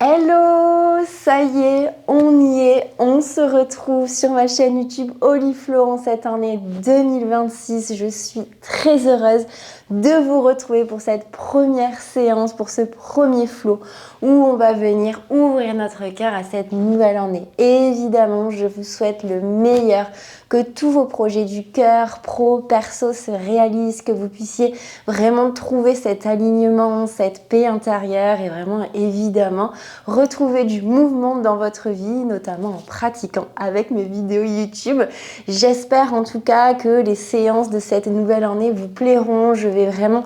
Hello, ça y est, on se retrouve sur ma chaîne YouTube Oliflow en cette année 2026. Je suis très heureuse de vous retrouver pour cette première séance, pour ce premier flow où on va venir ouvrir notre cœur à cette nouvelle année. Et évidemment, je vous souhaite le meilleur, que tous vos projets du cœur, pro, perso se réalisent, que vous puissiez vraiment trouver cet alignement, cette paix intérieure et vraiment évidemment retrouver du mouvement dans votre vie, notamment en pratiquant avec mes vidéos YouTube. J'espère en tout cas que les séances de cette nouvelle année vous plairont. Je vais vraiment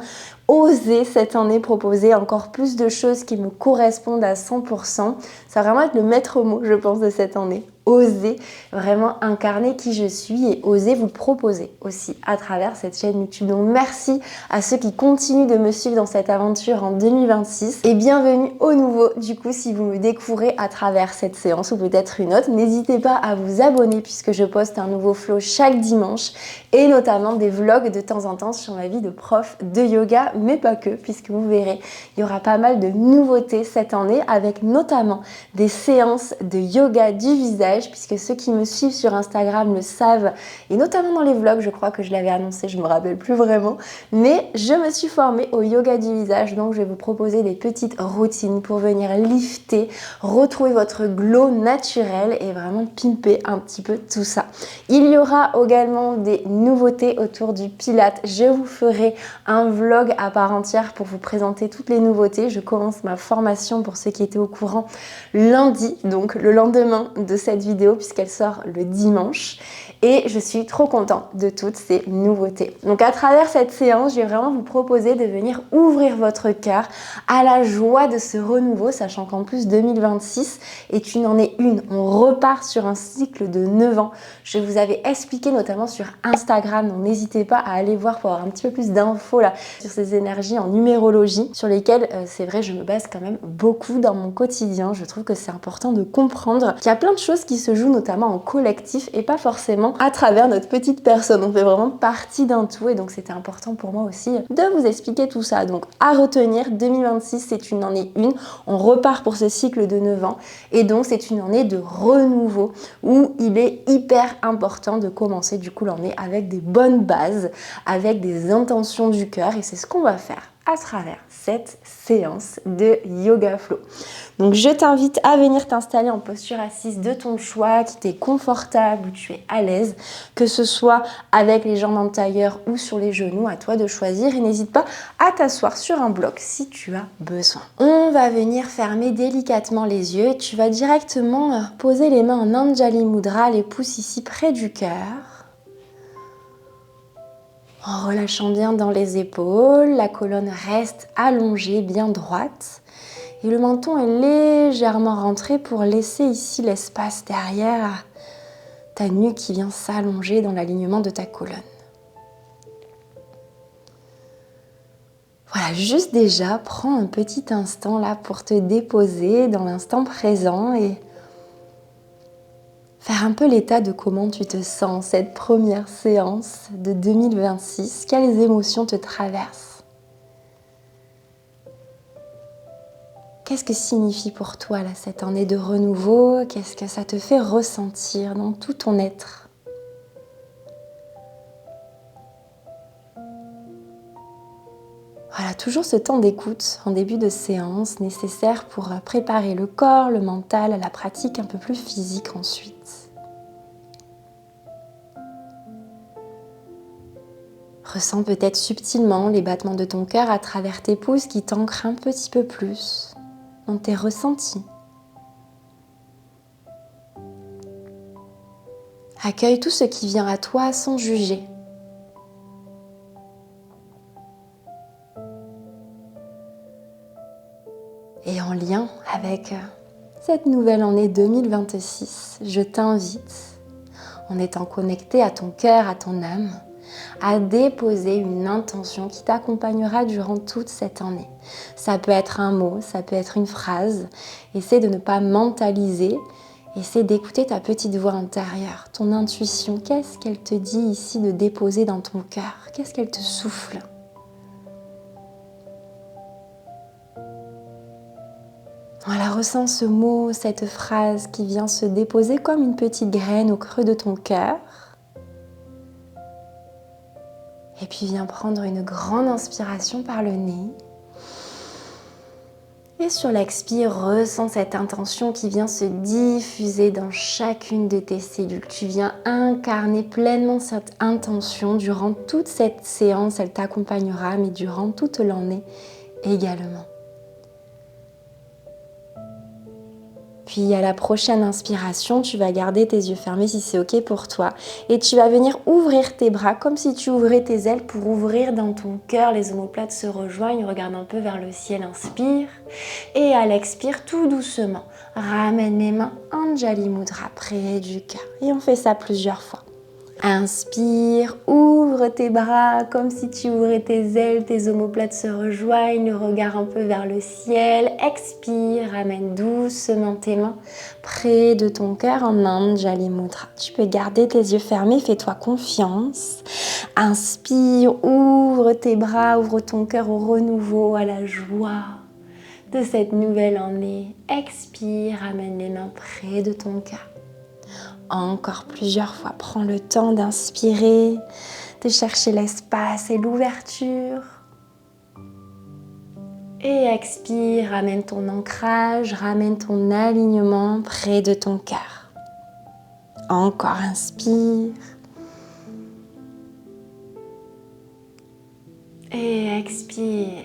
oser cette année proposer encore plus de choses qui me correspondent à 100%. Ça va vraiment être le maître mot, je pense, de cette année. Oser vraiment incarner qui je suis et oser vous proposer aussi à travers cette chaîne YouTube. Donc merci à ceux qui continuent de me suivre dans cette aventure en 2026 et bienvenue au nouveau. Du coup, si vous me découvrez à travers cette séance ou peut-être une autre, n'hésitez pas à vous abonner puisque je poste un nouveau flow chaque dimanche et notamment des vlogs de temps en temps sur ma vie de prof de yoga, mais pas que, puisque vous verrez, il y aura pas mal de nouveautés cette année avec notamment des séances de yoga du visage, puisque ceux qui me suivent sur Instagram le savent, et notamment dans les vlogs, je crois que je l'avais annoncé, je me rappelle plus vraiment, mais je me suis formée au yoga du visage, donc je vais vous proposer des petites routines pour venir lifter, retrouver votre glow naturel et vraiment pimper un petit peu tout ça. Il y aura également des nouveautés autour du Pilates. Je vous ferai un vlog à part entière pour vous présenter toutes les nouveautés. Je commence ma formation pour ceux qui étaient au courant lundi, donc le lendemain de cette vidéo puisqu'elle sort le dimanche. Et je suis trop contente de toutes ces nouveautés. Donc à travers cette séance, je vais vraiment vous proposer de venir ouvrir votre cœur à la joie de ce renouveau, sachant qu'en plus 2026 est une année une. On repart sur un cycle de 9 ans. Je vous avais expliqué notamment sur Instagram, donc n'hésitez pas à aller voir pour avoir un petit peu plus d'infos là sur ces énergies en numérologie, sur lesquelles c'est vrai je me base quand même beaucoup dans mon quotidien. Je trouve que c'est important de comprendre qu'il y a plein de choses qui se jouent notamment en collectif et pas forcément à travers notre petite personne. On fait vraiment partie d'un tout et donc c'était important pour moi aussi de vous expliquer tout ça. Donc à retenir, 2026 c'est une année une, on repart pour ce cycle de 9 ans et donc c'est une année de renouveau où il est hyper important de commencer du coup l'année avec des bonnes bases, avec des intentions du cœur et c'est ce qu'on va faire à travers cette séance de Yoga Flow. Donc je t'invite à venir t'installer en posture assise de ton choix, qui t'est confortable, où tu es à l'aise, que ce soit avec les jambes en tailleur ou sur les genoux, à toi de choisir et n'hésite pas à t'asseoir sur un bloc si tu as besoin. On va venir fermer délicatement les yeux et tu vas directement poser les mains en Anjali Mudra, les pouces ici près du cœur. En relâchant bien dans les épaules, la colonne reste allongée, bien droite. Et le menton est légèrement rentré pour laisser ici l'espace derrière ta nuque qui vient s'allonger dans l'alignement de ta colonne. Voilà, juste déjà, prends un petit instant là pour te déposer dans l'instant présent et faire un peu l'état de comment tu te sens cette première séance de 2026. Quelles émotions te traversent? Qu'est-ce que signifie pour toi là, cette année de renouveau? Qu'est-ce que ça te fait ressentir dans tout ton être? Voilà, toujours ce temps d'écoute en début de séance nécessaire pour préparer le corps, le mental à la pratique un peu plus physique ensuite. Ressens peut-être subtilement les battements de ton cœur à travers tes pouces qui t'ancrent un petit peu plus dans tes ressentis. Accueille tout ce qui vient à toi sans juger. Et en lien avec cette nouvelle année 2026, je t'invite, en étant connecté à ton cœur, à ton âme, à déposer une intention qui t'accompagnera durant toute cette année. Ça peut être un mot, ça peut être une phrase. Essaie de ne pas mentaliser. Essaie d'écouter ta petite voix intérieure, ton intuition. Qu'est-ce qu'elle te dit ici de déposer dans ton cœur? Qu'est-ce qu'elle te souffle? Voilà, ressens ce mot, cette phrase qui vient se déposer comme une petite graine au creux de ton cœur. Et puis viens prendre une grande inspiration par le nez. Et sur l'expire, ressens cette intention qui vient se diffuser dans chacune de tes cellules. Tu viens incarner pleinement cette intention durant toute cette séance. Elle t'accompagnera, mais durant toute l'année également. Puis à la prochaine inspiration, tu vas garder tes yeux fermés si c'est ok pour toi. Et tu vas venir ouvrir tes bras comme si tu ouvrais tes ailes pour ouvrir dans ton cœur. Les omoplates se rejoignent, regarde un peu vers le ciel, inspire. Et à l'expire, tout doucement, ramène les mains, Anjali Mudra, près du cœur. Et on fait ça plusieurs fois. Inspire, ouvre tes bras comme si tu ouvrais tes ailes, tes omoplates se rejoignent, le regard un peu vers le ciel. Expire, ramène doucement tes mains près de ton cœur en Anjali Mudra. Tu peux garder tes yeux fermés, fais-toi confiance. Inspire, ouvre tes bras, ouvre ton cœur au renouveau, à la joie de cette nouvelle année. Expire, ramène les mains près de ton cœur. Encore plusieurs fois, prends le temps d'inspirer, de chercher l'espace et l'ouverture. Et expire, ramène ton ancrage, ramène ton alignement près de ton cœur. Encore inspire. Et expire.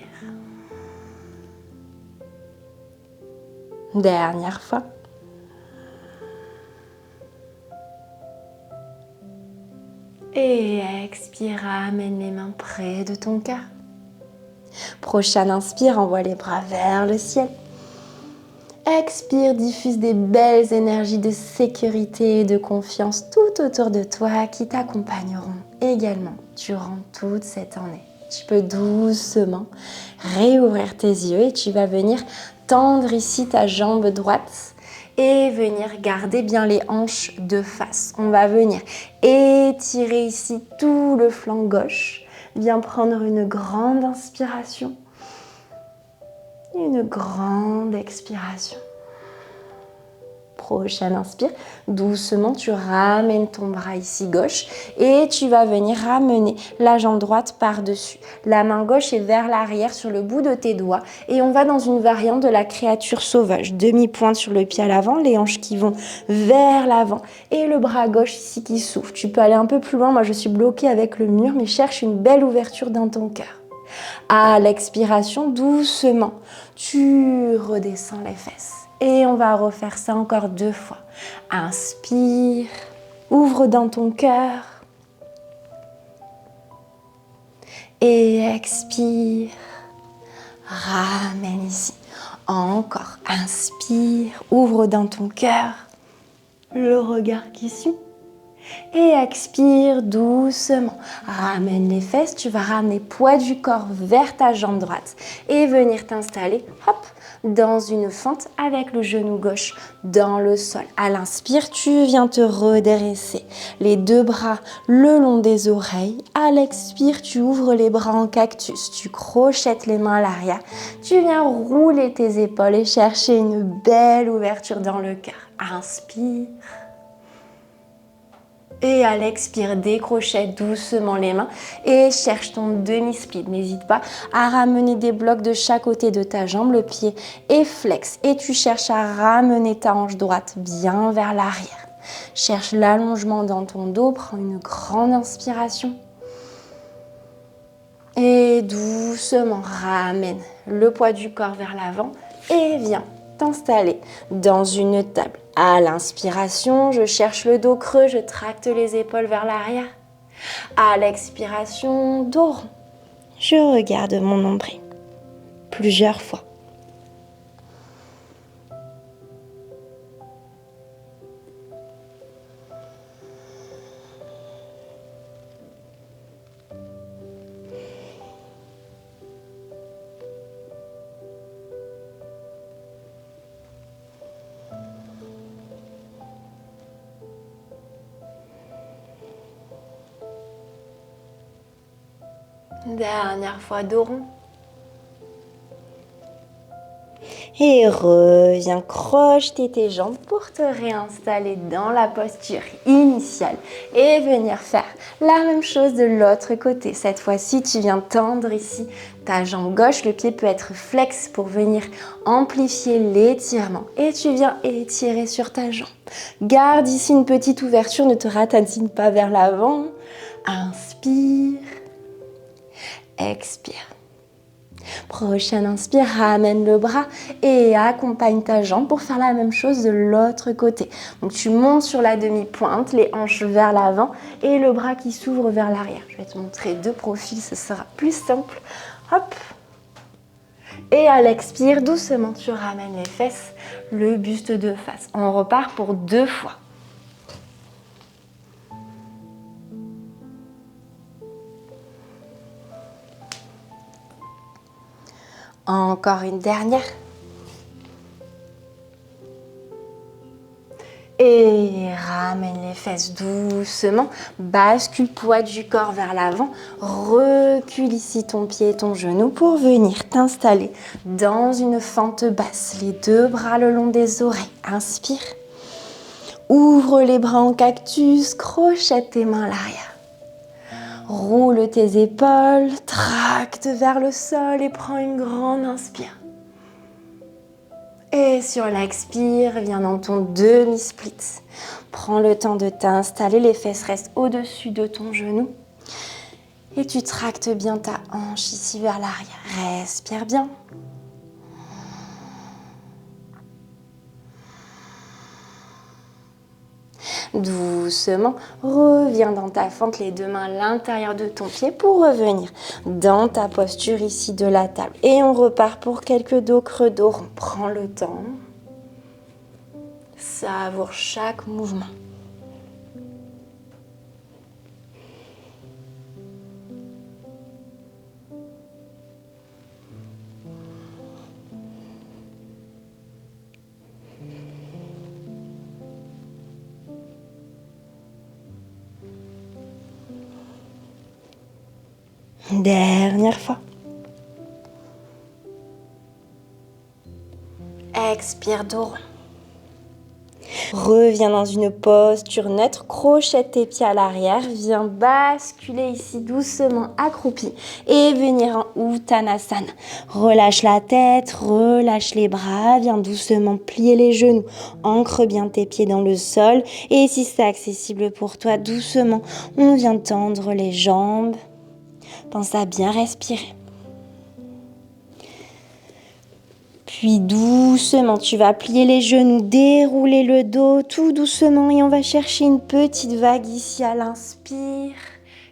Dernière fois. Et expire, ramène les mains près de ton cœur. Prochaine inspire, envoie les bras vers le ciel. Expire, diffuse des belles énergies de sécurité et de confiance tout autour de toi qui t'accompagneront également durant toute cette année. Tu peux doucement réouvrir tes yeux et tu vas venir tendre ici ta jambe droite et venir garder bien les hanches de face. On va venir étirer ici tout le flanc gauche. Viens prendre une grande inspiration. Une grande expiration. Prochaine inspire, doucement tu ramènes ton bras ici gauche et tu vas venir ramener la jambe droite par-dessus. La main gauche est vers l'arrière sur le bout de tes doigts et on va dans une variante de la créature sauvage. Demi-pointe sur le pied à l'avant, les hanches qui vont vers l'avant et le bras gauche ici qui s'ouvre. Tu peux aller un peu plus loin, moi je suis bloquée avec le mur mais cherche une belle ouverture dans ton cœur. À l'expiration, doucement, tu redescends les fesses. Et on va refaire ça encore 2 fois. Inspire, ouvre dans ton cœur. Et expire, ramène ici. Encore, inspire, ouvre dans ton cœur. Le regard qui suit. Et expire doucement. Ramène les fesses, tu vas ramener poids du corps vers ta jambe droite et venir t'installer, hop, dans une fente avec le genou gauche dans le sol. À l'inspire, tu viens te redresser. Les 2 bras le long des oreilles. À l'expire, tu ouvres les bras en cactus. Tu crochettes les mains à l'arrière. Tu viens rouler tes épaules et chercher une belle ouverture dans le cœur. Inspire. Et à l'expire, décrochette doucement les mains et cherche ton demi-split. N'hésite pas à ramener des blocs de chaque côté de ta jambe. Le pied est flex et tu cherches à ramener ta hanche droite bien vers l'arrière. Cherche l'allongement dans ton dos. Prends une grande inspiration. Et doucement, ramène le poids du corps vers l'avant et viens t'installer dans une table. À l'inspiration, je cherche le dos creux, je tracte les épaules vers l'arrière. À l'expiration, dos rond. Je regarde mon nombril plusieurs fois. Dernière fois, dos rond. Et reviens crocheter tes jambes pour te réinstaller dans la posture initiale et venir faire la même chose de l'autre côté. Cette fois-ci, tu viens tendre ici ta jambe gauche. Le pied peut être flex pour venir amplifier l'étirement. Et tu viens étirer sur ta jambe. Garde ici une petite ouverture, ne te ratatine pas vers l'avant. Inspire, expire. Prochaine inspire, ramène le bras et accompagne ta jambe pour faire la même chose de l'autre côté. Donc tu montes sur la demi-pointe, les hanches vers l'avant et le bras qui s'ouvre vers l'arrière. Je vais te montrer deux profils, ce sera plus simple. Hop. Et à l'expire, doucement, tu ramènes les fesses, le buste de face. On repart pour 2 fois. Encore une dernière. Et ramène les fesses doucement. Bascule poids du corps vers l'avant. Recule ici ton pied et ton genou pour venir t'installer dans une fente basse. Les 2 bras le long des oreilles. Inspire. Ouvre les bras en cactus. Crochette tes mains à l'arrière. Roule tes épaules, tracte vers le sol et prends une grande inspire. Et sur l'expire, viens dans ton demi-split. Prends le temps de t'installer, les fesses restent au-dessus de ton genou. Et tu tractes bien ta hanche ici vers l'arrière. Respire bien. Doucement, reviens dans ta fente, les 2 mains à l'intérieur de ton pied pour revenir dans ta posture ici de la table. Et on repart pour quelques dos creux dos ronds. Prends le temps. Savoure chaque mouvement. Dernière fois. Expire dos rond. Reviens dans une posture neutre, crochette tes pieds à l'arrière, viens basculer ici doucement accroupi et venir en Uttanasana. Relâche la tête, relâche les bras, viens doucement plier les genoux, ancre bien tes pieds dans le sol et si c'est accessible pour toi, doucement, on vient tendre les jambes. Pense à bien respirer. Puis doucement, tu vas plier les genoux, dérouler le dos tout doucement et on va chercher une petite vague ici à l'inspire.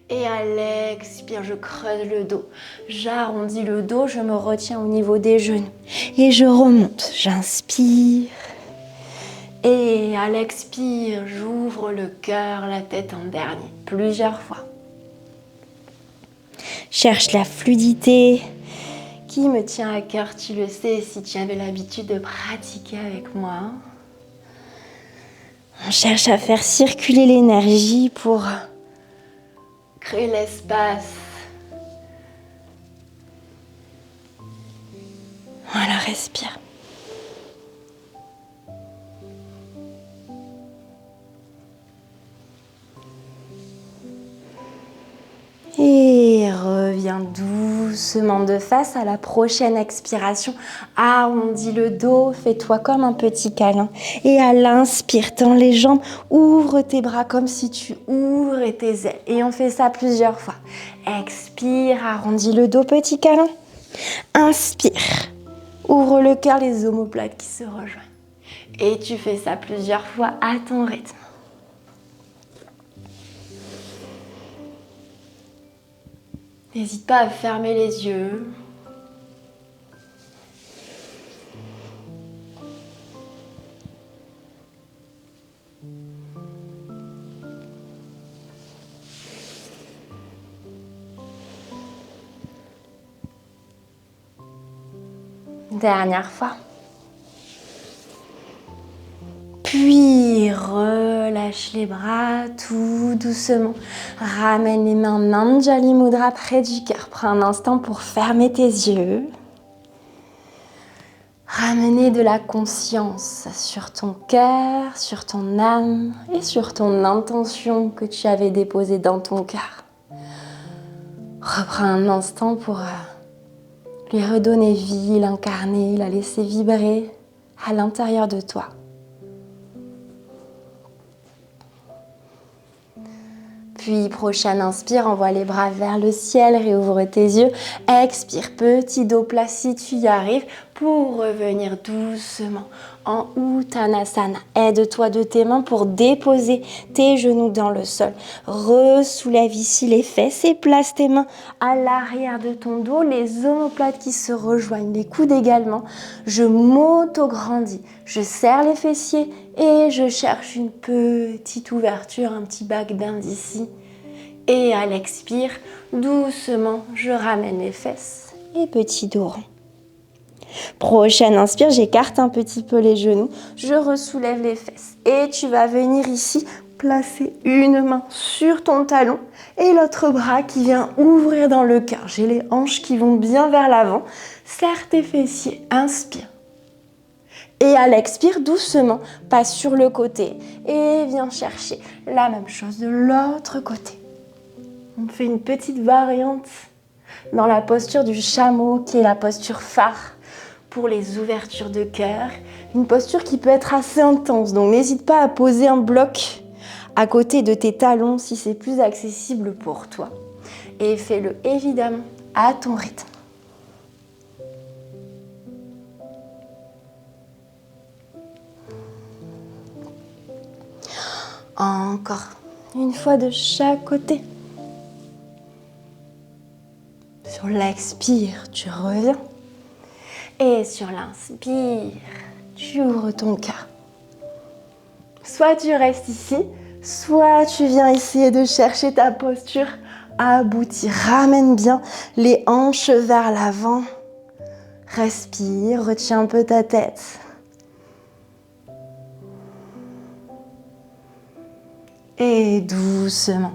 Et à l'expire, je creuse le dos. J'arrondis le dos, je me retiens au niveau des genoux. Et je remonte, j'inspire. Et à l'expire, j'ouvre le cœur, la tête en dernier, plusieurs fois. Cherche la fluidité qui me tient à cœur, tu le sais, si tu avais l'habitude de pratiquer avec moi. On cherche à faire circuler l'énergie pour créer l'espace. Voilà, respire. Et reviens doucement de face à la prochaine expiration. Arrondis le dos, fais-toi comme un petit câlin. Et à l'inspire, tends les jambes, ouvre tes bras comme si tu ouvrais tes ailes. Et on fait ça plusieurs fois. Expire, arrondis le dos, petit câlin. Inspire, ouvre le cœur, les omoplates qui se rejoignent. Et tu fais ça plusieurs fois à ton rythme. N'hésite pas à fermer les yeux. Dernière fois. Puis relâche les bras tout doucement. Ramène les mains Manjali Mudra près du cœur. Prends un instant pour fermer tes yeux. Amener de la conscience sur ton cœur, sur ton âme et sur ton intention que tu avais déposée dans ton cœur. Reprends un instant pour lui redonner vie, l'incarner, la laisser vibrer à l'intérieur de toi. Puis, prochaine inspire, envoie les bras vers le ciel, réouvre tes yeux. Expire, petit dos plat si tu y arrives, pour revenir doucement en Uttanasana. Aide-toi de tes mains pour déposer tes genoux dans le sol. Ressoulève ici les fesses et place tes mains à l'arrière de ton dos, les omoplates qui se rejoignent, les coudes également. Je m'auto-grandis, je serre les fessiers et je cherche une petite ouverture, un petit bac bain d'ici. Et à l'expire, doucement, je ramène les fesses et petit dos rond. Prochaine inspire, j'écarte un petit peu les genoux, je ressoulève les fesses. Et tu vas venir ici placer une main sur ton talon et l'autre bras qui vient ouvrir dans le cœur. J'ai les hanches qui vont bien vers l'avant. Serre tes fessiers, inspire. Et à l'expire, doucement, passe sur le côté et viens chercher la même chose de l'autre côté. On fait une petite variante dans la posture du chameau qui est la posture phare pour les ouvertures de cœur. Une posture qui peut être assez intense, donc n'hésite pas à poser un bloc à côté de tes talons si c'est plus accessible pour toi. Et fais-le évidemment à ton rythme. Encore une fois de chaque côté. Sur l'expire, tu reviens. Et sur l'inspire, tu ouvres ton cœur. Soit tu restes ici, soit tu viens essayer de chercher ta posture aboutie. Ramène bien les hanches vers l'avant. Respire, retiens un peu ta tête. Et doucement,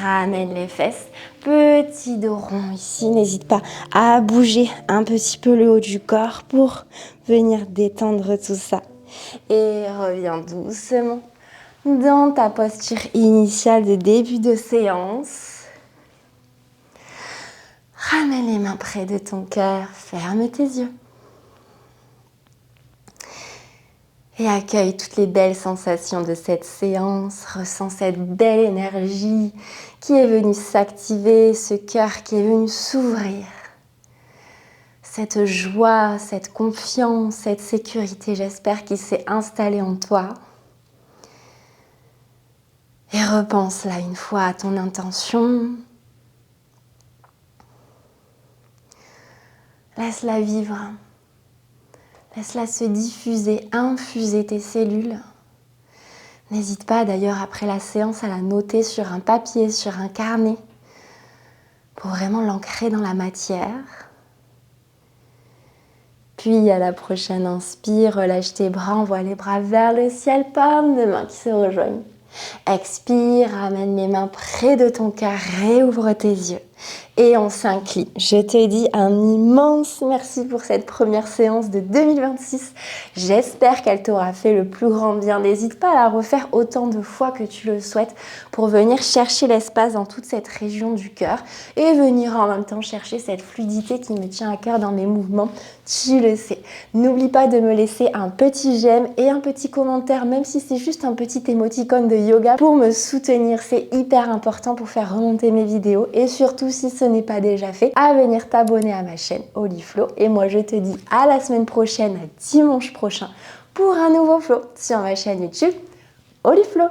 ramène les fesses. Petit dos rond ici, n'hésite pas à bouger un petit peu le haut du corps pour venir détendre tout ça. Et reviens doucement dans ta posture initiale de début de séance. Ramène les mains près de ton cœur, ferme tes yeux. Et accueille toutes les belles sensations de cette séance. Ressens cette belle énergie qui est venue s'activer, ce cœur qui est venu s'ouvrir. Cette joie, cette confiance, cette sécurité, j'espère qu'il s'est installée en toi. Et repense là une fois à ton intention. Laisse-la vivre. Laisse-la se diffuser, infuser tes cellules. N'hésite pas d'ailleurs après la séance à la noter sur un papier, sur un carnet, pour vraiment l'ancrer dans la matière. Puis à la prochaine inspire, relâche tes bras, envoie les bras vers le ciel, paumes de main qui se rejoignent. Expire, ramène les mains près de ton cœur, réouvre tes yeux et on s'incline. Je te dis un immense merci pour cette première séance de 2026. J'espère qu'elle t'aura fait le plus grand bien. N'hésite pas à la refaire autant de fois que tu le souhaites pour venir chercher l'espace dans toute cette région du cœur et venir en même temps chercher cette fluidité qui me tient à cœur dans mes mouvements. Tu le sais. N'oublie pas de me laisser un petit j'aime et un petit commentaire, même si c'est juste un petit émoticône de yoga pour me soutenir. C'est hyper important pour faire remonter mes vidéos et surtout si ce n'est pas déjà fait, à venir t'abonner à ma chaîne Oliflow. Et moi je te dis à la semaine prochaine, dimanche prochain, pour un nouveau flow sur ma chaîne YouTube Oliflow.